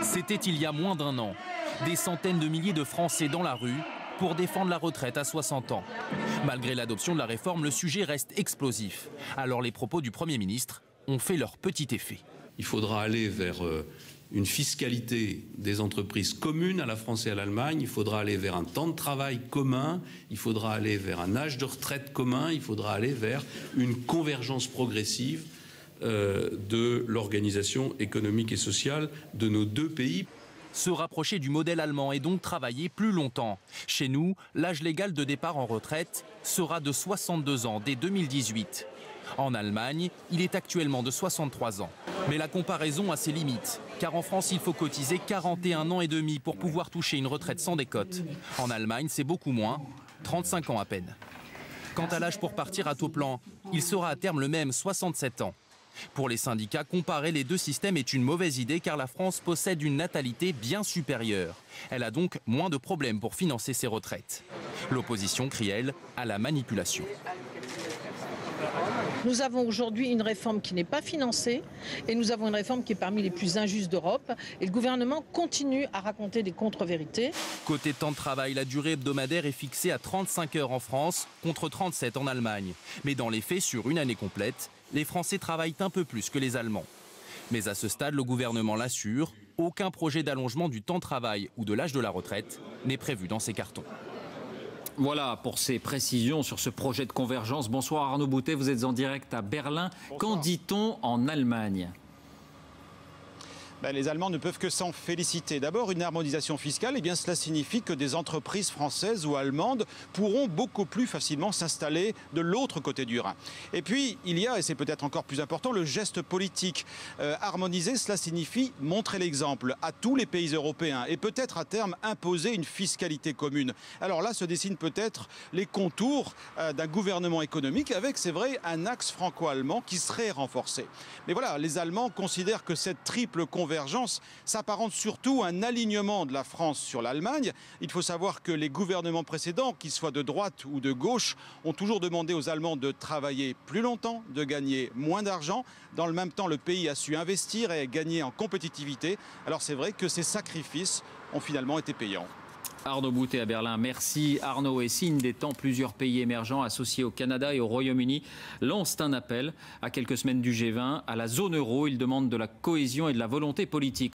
C'était il y a moins d'un an. Des centaines de milliers de Français dans la rue pour défendre la retraite à 60 ans. Malgré l'adoption de la réforme, le sujet reste explosif. Alors les propos du Premier ministre ont fait leur petit effet. Il faudra aller vers une fiscalité des entreprises commune à la France et à l'Allemagne. Il faudra aller vers un temps de travail commun. Il faudra aller vers un âge de retraite commun. Il faudra aller vers une convergence progressive de l'organisation économique et sociale de nos deux pays. Se rapprocher du modèle allemand et donc travailler plus longtemps. Chez nous, l'âge légal de départ en retraite sera de 62 ans dès 2018. En Allemagne, il est actuellement de 63 ans. Mais la comparaison a ses limites, car en France, il faut cotiser 41 ans et demi pour pouvoir toucher une retraite sans décote. En Allemagne, c'est beaucoup moins, 35 ans à peine. Quant à l'âge pour partir à taux plein, il sera à terme le même, 67 ans. Pour les syndicats, comparer les deux systèmes est une mauvaise idée car la France possède une natalité bien supérieure. Elle a donc moins de problèmes pour financer ses retraites. L'opposition crie, elle, à la manipulation. Nous avons aujourd'hui une réforme qui n'est pas financée et nous avons une réforme qui est parmi les plus injustes d'Europe. Et le gouvernement continue à raconter des contre-vérités. Côté temps de travail, la durée hebdomadaire est fixée à 35 heures en France contre 37 en Allemagne. Mais dans les faits, sur une année complète, les Français travaillent un peu plus que les Allemands. Mais à ce stade, le gouvernement l'assure, aucun projet d'allongement du temps de travail ou de l'âge de la retraite n'est prévu dans ces cartons. Voilà pour ces précisions sur ce projet de convergence. Bonsoir Arnaud Boutet, vous êtes en direct à Berlin. Bonsoir. Qu'en dit-on en Allemagne ? Les Allemands ne peuvent que s'en féliciter. D'abord, une harmonisation fiscale, cela signifie que des entreprises françaises ou allemandes pourront beaucoup plus facilement s'installer de l'autre côté du Rhin. Et puis, il y a, et c'est peut-être encore plus important, le geste politique. Harmoniser, cela signifie montrer l'exemple à tous les pays européens et peut-être à terme imposer une fiscalité commune. Alors là, se dessinent peut-être les contours d'un gouvernement économique avec, c'est vrai, un axe franco-allemand qui serait renforcé. Mais voilà, les Allemands considèrent que cette triple convergence s'apparente surtout à un alignement de la France sur l'Allemagne. Il faut savoir que les gouvernements précédents, qu'ils soient de droite ou de gauche, ont toujours demandé aux Allemands de travailler plus longtemps, de gagner moins d'argent. Dans le même temps, le pays a su investir et gagner en compétitivité. Alors c'est vrai que ces sacrifices ont finalement été payants. Arnaud Boutet à Berlin, merci Arnaud. Et signe des temps, plusieurs pays émergents associés au Canada et au Royaume-Uni lancent un appel à quelques semaines du G20 à la zone euro. Ils demandent de la cohésion et de la volonté politique.